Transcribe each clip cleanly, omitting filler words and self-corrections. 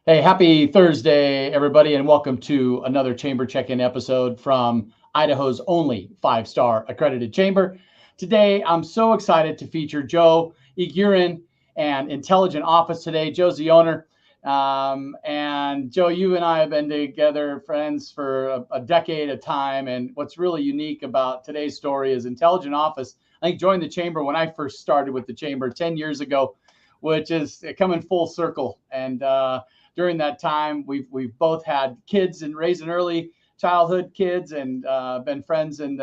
Hey, happy Thursday, everybody, and welcome to another Chamber Check-in episode from Idaho's only five-star accredited chamber. Today, I'm so excited to feature Joe Igurin and Intelligent Office today. Joe's the owner. And Joe, you and I have been together friends for a decade of time. And what's really unique about today's story is Intelligent Office, I think, joined the chamber when I first started with the chamber 10 years ago, which is coming full circle. And during that time, we've both had kids and raising early childhood kids, and been friends in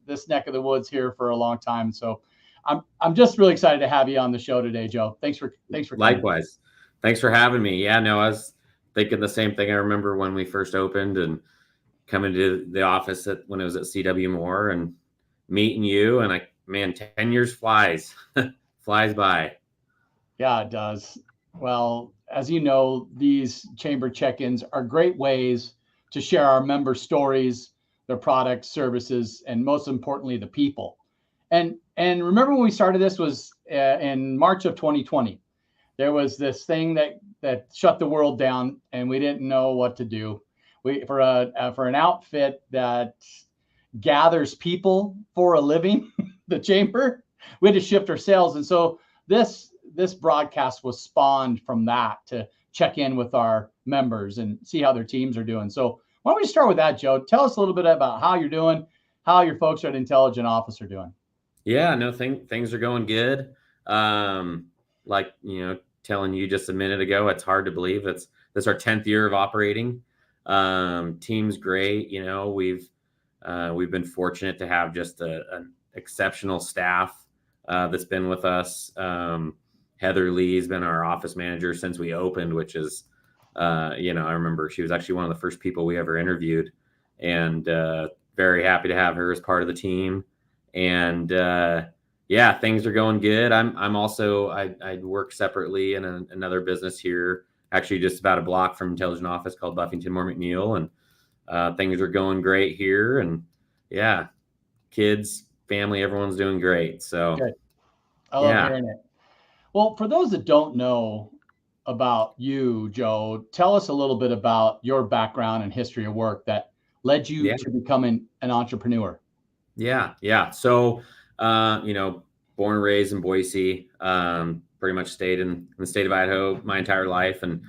this neck of the woods here for a long time. So I'm just really excited to have you on the show today, Joe. Thanks for coming. Likewise. Thanks for having me. Yeah, no, I was thinking the same thing. I remember when we first opened and coming to the office when it was at CW Moore and meeting you. And man, 10 years flies, flies by. Yeah, it does. Well, as you know, these chamber check-ins are great ways to share our member stories, their products, services, and most importantly, the people. And remember when we started this was in March of 2020. There was this thing that shut the world down, and we didn't know what to do. We for an outfit that gathers people for a living, the chamber, we had to shift our sales, and so this broadcast was spawned from that to check in with our members and see how their teams are doing. So why don't we start with that, Joe? Tell us a little bit about how you're doing, how your folks at Intelligent Office are doing. Yeah, no, things are going good. Like, telling you just a minute ago, it's hard to believe this our 10th year of operating. Team's great. We've been fortunate to have just an exceptional staff that's been with us. Heather Lee's been our office manager since we opened, which is, I remember she was actually one of the first people we ever interviewed, and very happy to have her as part of the team. And yeah, things are going good. I'm also I work separately in another business here, actually just about a block from Intelligent Office, called Buffington Moore McNeil, and things are going great here. And yeah, kids, family, everyone's doing great. So Good. I love hearing it. Well, for those that don't know about you, Joe, tell us a little bit about your background and history of work that led you yeah, to becoming an entrepreneur. yeah. So born and raised in Boise, pretty much stayed in the state of Idaho my entire life, and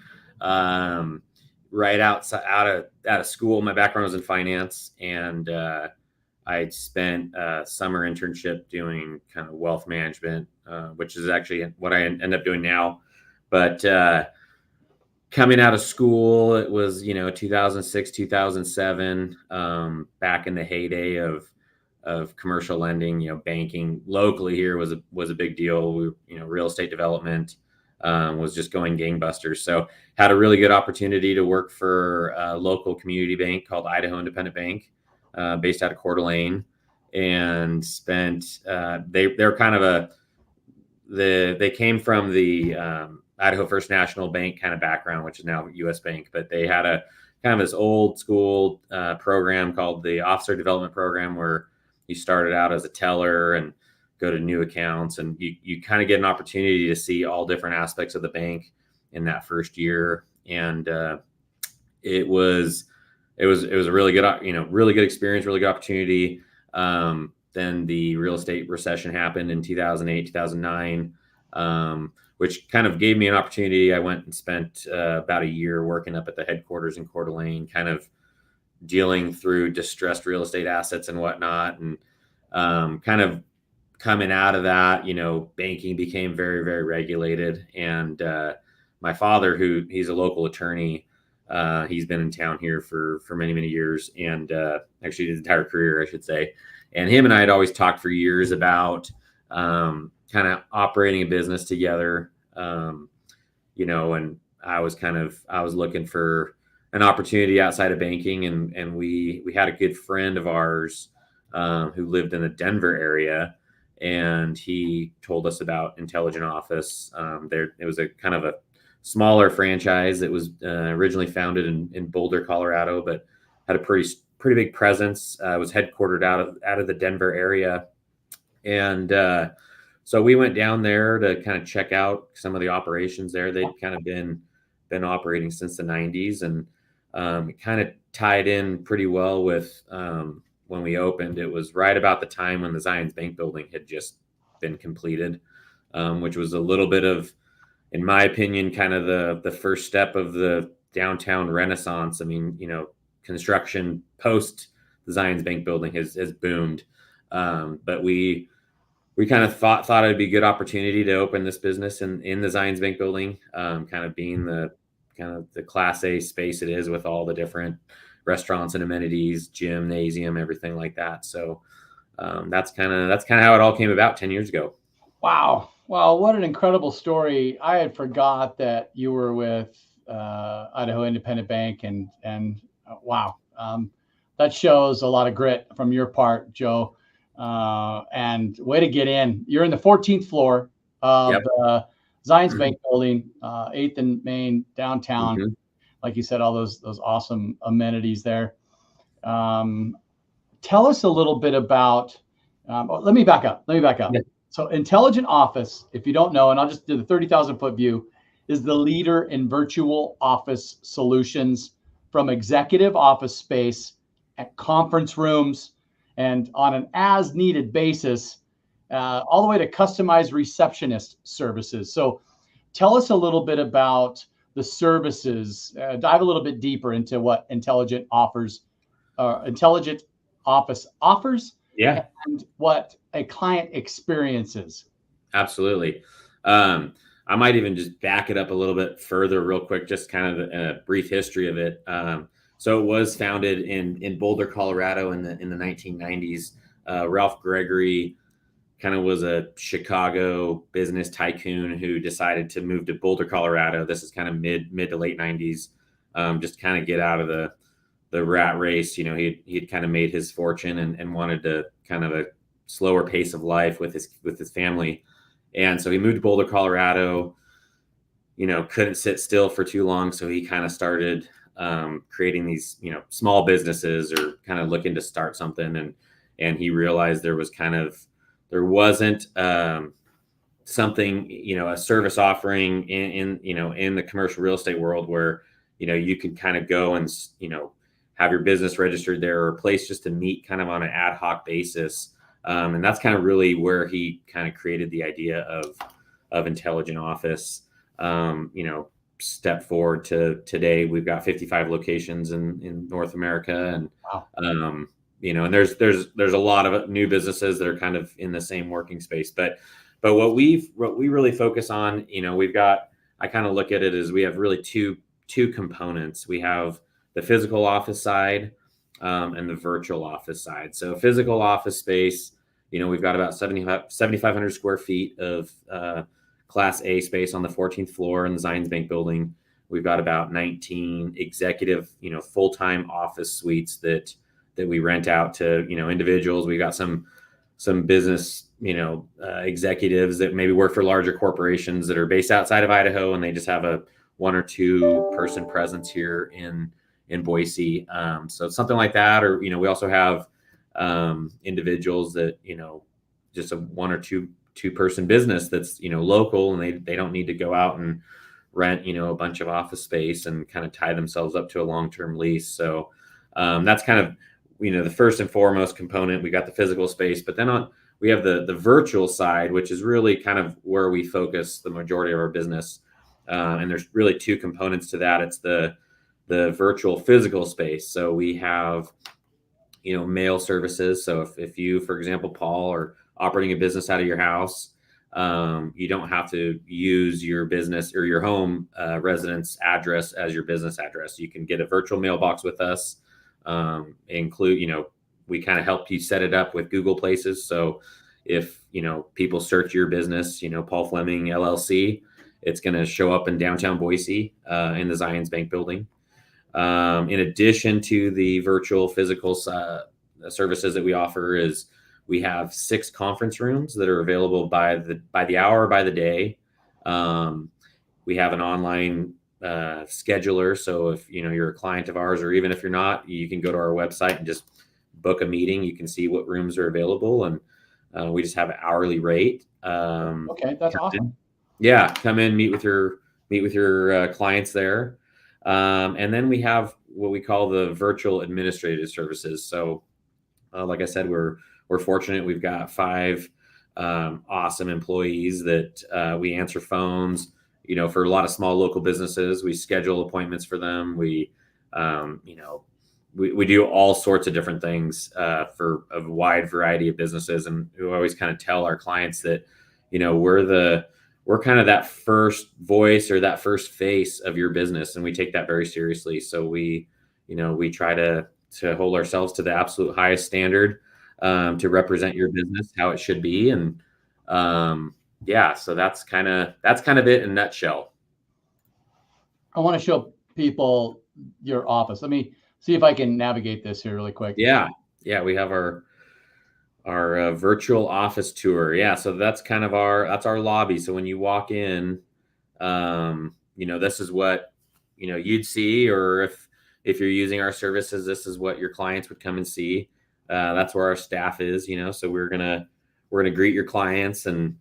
right out of school, my background was in finance, and I spent a summer internship doing kind of wealth management, which is actually what I end up doing now. But coming out of school, it was 2006, 2007, back in the heyday of commercial lending. Banking locally here was a big deal. Real estate development was just going gangbusters. So had a really good opportunity to work for a local community bank called Idaho Independent Bank, based out of Coeur d'Alene, and spent they're kind of they came from the Idaho First National Bank kind of background, which is now U.S. Bank, but they had a kind of this old school program called the Officer Development Program, where you started out as a teller and go to new accounts, and you kind of get an opportunity to see all different aspects of the bank in that first year. And it was a really good, really good experience, really good opportunity. Then the real estate recession happened in 2008, 2009, which kind of gave me an opportunity. I went and spent about a year working up at the headquarters in Coeur d'Alene, kind of dealing through distressed real estate assets and whatnot. And kind of coming out of that, banking became very, very regulated. And my father, he's a local attorney, he's been in town here for many, many years, and actually his entire career, I should say. And him and I had always talked for years about kind of operating a business together, and I was looking for an opportunity outside of banking, and we had a good friend of ours who lived in the Denver area, and he told us about Intelligent Office. It was a kind of a smaller franchise that was originally founded in Boulder, Colorado, but had a pretty big presence. Was headquartered out of the Denver area, and so we went down there to kind of check out some of the operations there. They'd kind of been been operating since the 90s, and it kind of tied in pretty well with when we opened. It was right about the time when the Zions Bank building had just been completed, which was a little bit of, in my opinion, kind of the first step of the downtown renaissance. I mean, construction post the Zions Bank building has boomed, but we kind of thought it'd be a good opportunity to open this business in the Zions Bank building, kind of being the Class A space it is, with all the different restaurants and amenities, gymnasium, everything like that. So that's kind of how it all came about 10 years ago. Wow. What an incredible story. I had forgot that you were with Idaho Independent Bank, and wow. That shows a lot of grit from your part, Joe. And way to get in. You're in the 14th floor of the Zions Bank building, 8th and Main, downtown. Mm-hmm. Like you said, all those awesome amenities there. Tell us a little bit about, let me back up. Yeah. So Intelligent Office, if you don't know, and I'll just do the 30,000 foot view, is the leader in virtual office solutions, from executive office space at conference rooms and on an as needed basis, all the way to customized receptionist services. So tell us a little bit about the services, dive a little bit deeper into what Intelligent Office offers. Yeah. And what a client experiences. Absolutely. I might even just back it up a little bit further real quick, just kind of a brief history of it. So it was founded in Boulder, Colorado in the 1990s. Ralph Gregory kind of was a Chicago business tycoon who decided to move to Boulder, Colorado. This is kind of mid to late 90s, just kind of get out of the rat race. He'd kind of made his fortune and wanted to kind of a slower pace of life with his family. And so he moved to Boulder, Colorado, couldn't sit still for too long. So he kind of started creating these, small businesses, or kind of looking to start something. And he realized there wasn't something, a service offering in the commercial real estate world where, you can kind of go and, have your business registered there, or a place just to meet kind of on an ad hoc basis. And that's kind of really where he kind of created the idea of Intelligent Office. Step forward to today, we've got 55 locations in North America, and wow. And there's a lot of new businesses that are kind of in the same working space. But what we really focus on, I kind of look at it as we have really two components. We have the physical office side, and the virtual office side. So physical office space, we've got about 7,500 square feet of Class A space on the 14th floor in the Zions Bank building. We've got about 19 executive, full-time office suites that we rent out to, individuals. We got some business, executives that maybe work for larger corporations that are based outside of Idaho, and they just have a 1 or 2 person presence here in Boise. So something like that. Or, we also have individuals that, just a 1 or 2 person business that's, local, and they don't need to go out and rent, a bunch of office space and kind of tie themselves up to a long-term lease. So that's kind of, the first and foremost component. We got the physical space, but then we have the virtual side, which is really kind of where we focus the majority of our business. And there's really 2 components to that. It's the virtual physical space. So we have, mail services. So if you, for example, Paul, are operating a business out of your house, you don't have to use your business or your home residence address as your business address. You can get a virtual mailbox with us. Include, we kind of help you set it up with Google Places. So if, people search your business, Paul Fleming LLC, it's going to show up in downtown Boise in the Zions Bank building. In addition to the virtual physical services that we offer, is we have 6 conference rooms that are available by the hour, by the day. We have an online scheduler. So if you're a client of ours, or even if you're not, you can go to our website and just book a meeting. You can see what rooms are available, and we just have an hourly rate. Okay, that's awesome. Yeah, come in, meet with your meet with your clients there. And then we have what we call the virtual administrative services. So, like I said, we're fortunate. We've got 5 awesome employees that we answer phones. For a lot of small local businesses, we schedule appointments for them. We do all sorts of different things for a wide variety of businesses, and we always kind of tell our clients that we're kind of that first voice or that first face of your business, and we take that very seriously. So we try to hold ourselves to the absolute highest standard to represent your business how it should be, and so that's kind of it in a nutshell. I want to show people your office. Let me see if I can navigate this here really quick. Yeah, we have our virtual office tour. Yeah, so that's kind of our lobby. So when you walk in, this is what you'd see, or if you're using our services, this is what your clients would come and see. That's where our staff is. So we're gonna greet your clients and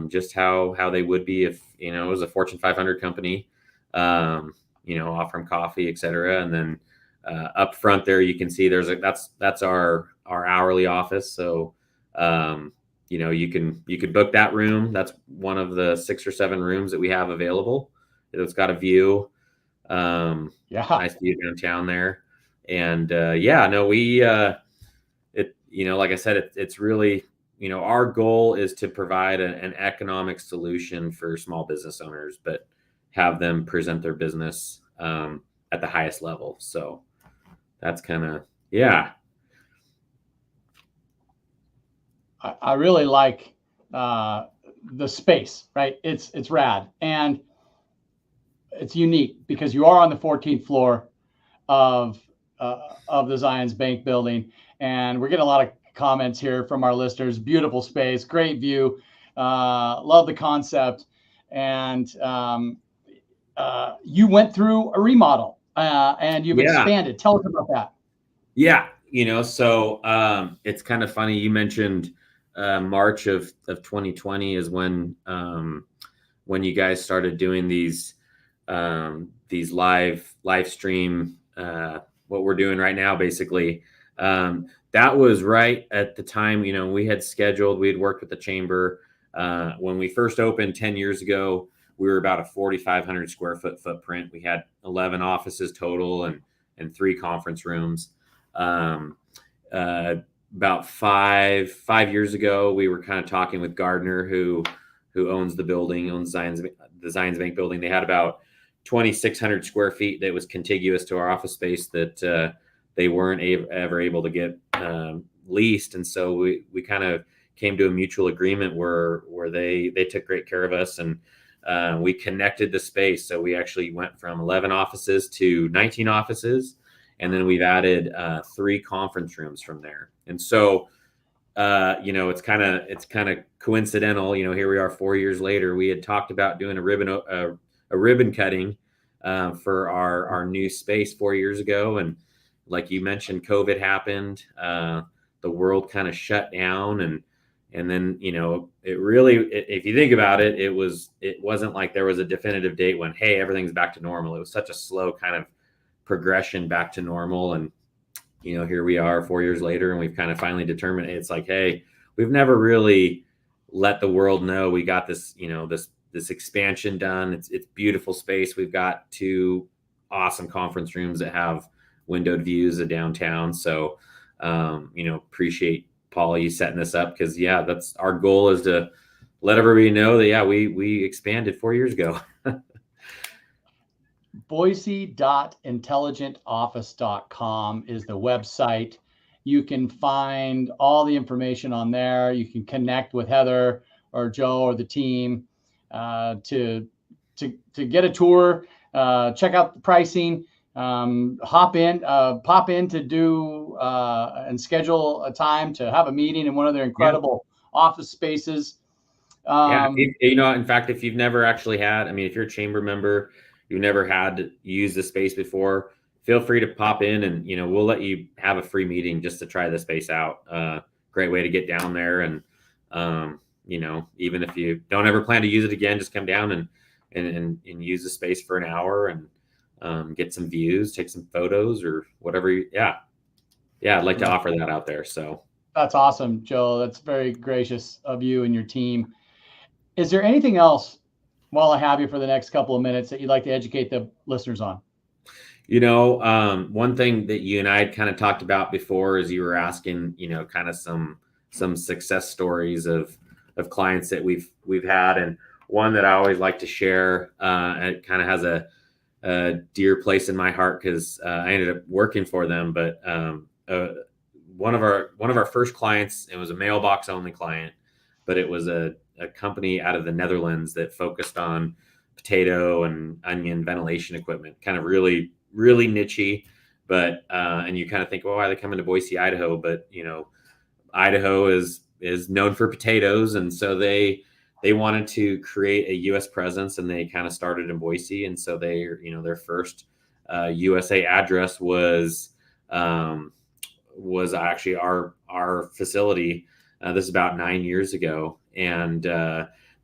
just how they would be if it was a Fortune 500 company. Offer them coffee, etc. And then up front there, you can see that's our hourly office. So you could book that room. That's one of the 6 or 7 rooms that we have available. It's got a view, nice view downtown there. And like I said, it's really, our goal is to provide an economic solution for small business owners, but have them present their business at the highest level. So that's kind of, I really like the space, right? It's rad, and it's unique because you are on the 14th floor of the Zions Bank building, and we're getting a lot of comments here from our listeners. Beautiful space, great view, love the concept, and you went through a remodel and you've expanded. Tell us about that. Yeah, so it's kind of funny. You mentioned March of 2020 is when you guys started doing these live stream, what we're doing right now, basically. That was right at the time, we had worked with the chamber. When we first opened 10 years ago, we were about a 4,500 square foot footprint. We had 11 offices total and 3 conference rooms. About five years ago, we were kind of talking with Gardner, who owns the building, owns the Zions Bank building. They had about 2,600 square feet that was contiguous to our office space that they weren't ever able to get leased. And so we kind of came to a mutual agreement where they took great care of us, and we connected the space. So we actually went from 11 offices to 19 offices. And then we've added 3 conference rooms from there. And so, it's kind of coincidental. Here we are 4 years later. We had talked about doing a ribbon cutting for our new space 4 years ago, and like you mentioned, COVID happened. The world kind of shut down, and then it really, if you think about it, it wasn't like there was a definitive date when, hey, everything's back to normal. It was such a slow kind of progression back to normal. And here we are 4 years later, and we've kind of finally determined, it's like, hey, we've never really let the world know we got this this expansion done. It's beautiful space. We've got 2 awesome conference rooms that have windowed views of downtown. So appreciate Paul, you setting this up, because that's our goal, is to let everybody know that we expanded 4 years ago. Boise.intelligentoffice.com is the website. You can find all the information on there. You can connect with Heather or Joe or the team to get a tour, check out the pricing, pop in to do and schedule a time to have a meeting in one of their incredible office spaces. In fact, if you've never actually had, if you're a chamber member, you've never had to use the space before, feel free to pop in, and we'll let you have a free meeting just to try the space out. Great way to get down there, and even if you don't ever plan to use it again, just come down and use the space for an hour and get some views, take some photos or whatever. Yeah. I'd like to offer that out there. So that's awesome, Joe. That's very gracious of you and your team. Is there anything else while I have you for the next couple of minutes that you'd like to educate the listeners on? One thing that you and I had kind of talked about before is you were asking, kind of some success stories of clients that we've had. And one that I always like to share, it kind of has a dear place in my heart because I ended up working for them. But one of our first clients, it was a mailbox only client, but it was a company out of the Netherlands that focused on potato and onion ventilation equipment, kind of really nichey. But and you kind of think, well, why are they coming to Boise, Idaho? But Idaho is known for potatoes, and so they wanted to create a U.S. presence, and they kind of started in Boise. And so their first USA address was actually our facility. This is about 9 years ago, and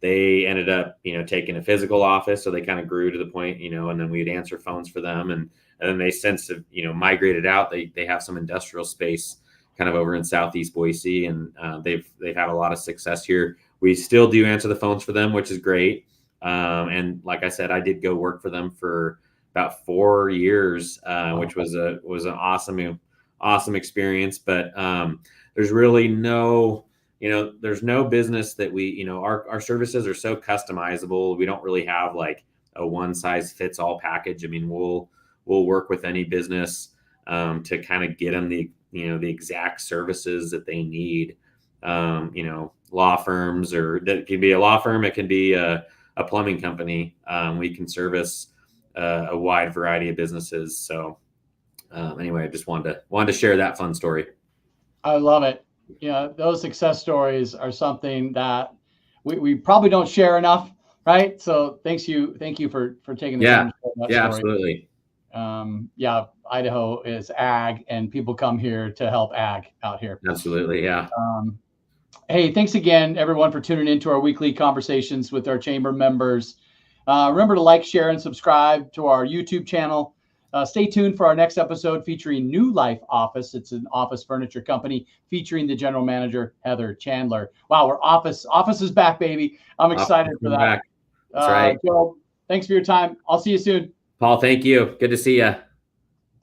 they ended up taking a physical office. So they kind of grew to the point, and then we'd answer phones for them, and then they since have migrated out. They have some industrial space kind of over in Southeast Boise, and they've had a lot of success here. We still do answer the phones for them, which is great. And like I said, I did go work for them for about 4 years, which was an awesome experience. But there's really no business that we, our services are so customizable. We don't really have like a one size fits all package. I mean, we'll work with any business to kind of get them the exact services that they need. Law firms, or that can be a law firm. It can be a plumbing company. We can service a wide variety of businesses. So anyway, I just wanted to share that fun story. I love it. Those success stories are something that we probably don't share enough, right? So thank you for taking the time to share that story. Absolutely. Idaho is ag, and people come here to help ag out here. Absolutely. Yeah. Hey, thanks again, everyone, for tuning into our weekly conversations with our chamber members. Remember to like, share, and subscribe to our YouTube channel. Stay tuned for our next episode featuring New Life Office. It's an office furniture company featuring the general manager, Heather Chandler. Wow, our office is back, baby. I'm excited for that. Back. That's right. Joe, thanks for your time. I'll see you soon. Paul, thank you. Good to see you.